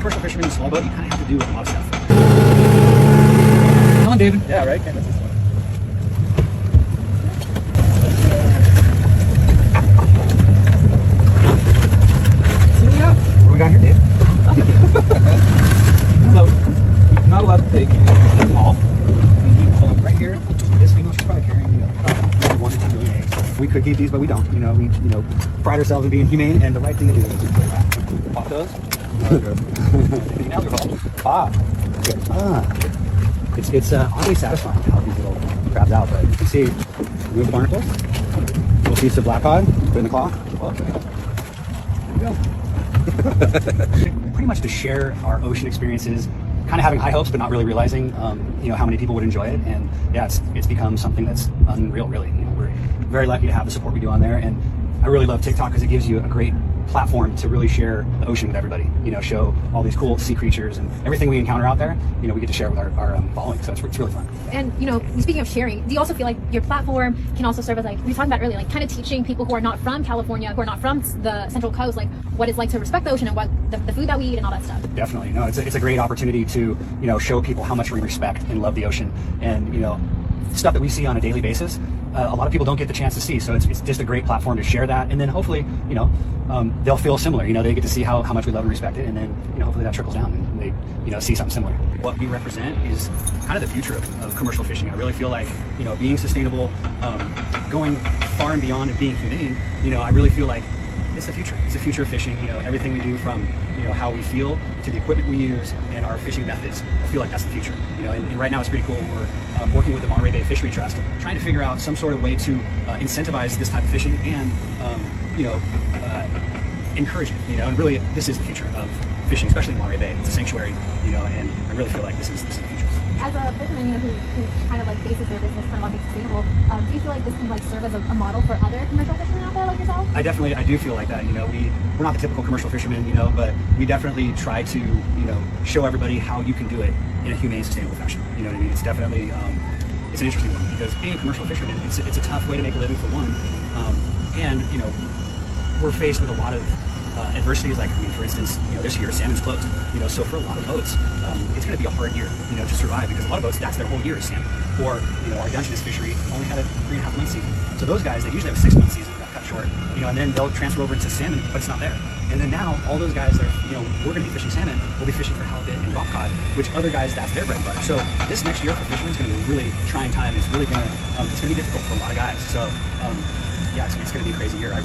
commercial fisherman in small boat, you kind of have to do a lot of stuff. Come on, David. Yeah, right. Okay, that's this one. What do we got here, Dave? So, not allowed to take small. So right here, this female, she's probably carrying 1 to 2 million eggs. We could keep these, but we don't. We pride ourselves in being humane, and the right thing to do is pop those. Now they're all pop. It's oddly satisfying how these little crabs out, but you can see, move the barnacles, little piece of black cod, put in the claw. Well, there you go. Pretty much to share our ocean experiences, kind of having high hopes, but not really realizing, how many people would enjoy it. And yeah, it's become something that's unreal, really. We're very lucky to have the support we do on there. And I really love TikTok because it gives you a great platform to really share the ocean with everybody, show all these cool sea creatures and everything we encounter out there, we get to share with our following. So it's really fun. And, speaking of sharing, do you also feel like your platform can also serve as, like we talked about earlier, like kind of teaching people who are not from California, who are not from the Central Coast, like what it's like to respect the ocean and what the food that we eat and all that stuff? Definitely. No, it's a great opportunity to, show people how much we respect and love the ocean. And, stuff that we see on a daily basis, a lot of people don't get the chance to see. So it's just a great platform to share that. And then hopefully, they'll feel similar. They get to see how much we love and respect it. And then, hopefully that trickles down and they, see something similar. What we represent is kind of the future of commercial fishing. I really feel like, being sustainable, going far and beyond and being humane, I really feel like it's the future. It's the future of fishing. Everything we do from, how we feel to the equipment we use and our fishing methods. I feel like that's the future. And right now it's pretty cool. We're working with the Monterey Bay Fishery Trust, trying to figure out some sort of way to incentivize this type of fishing and, encourage it. And really, this is the future of fishing, especially in Monterey Bay. It's a sanctuary, and I really feel like this is the future. As a fisherman, who kind of like bases their business kind of on being sustainable, do you feel like this can like serve as a model for other commercial fishermen out there like yourself? I do feel like that. We're not the typical commercial fishermen, but we definitely try to, show everybody how you can do it in a humane, sustainable fashion. You know what I mean? It's definitely, it's an interesting one because being a commercial fisherman, it's a tough way to make a living for one, and we're faced with a lot of adversities, like, for instance, this year salmon's closed, so for a lot of boats, it's going to be a hard year, to survive, because a lot of boats, that's their whole year is salmon. Or, our Dungeness fishery only had a 3.5 month season. So those guys, they usually have a 6 month season that got cut short, and then they'll transfer over into salmon, but it's not there. And then now, all those guys that are, we're going to be fishing salmon, we'll be fishing for halibut and rock cod, which other guys, that's their bread and butter. So this next year for fishermen is going to be a really trying time. It's really going to, it's going to be difficult for a lot of guys. So, yeah, it's going to be a crazy year.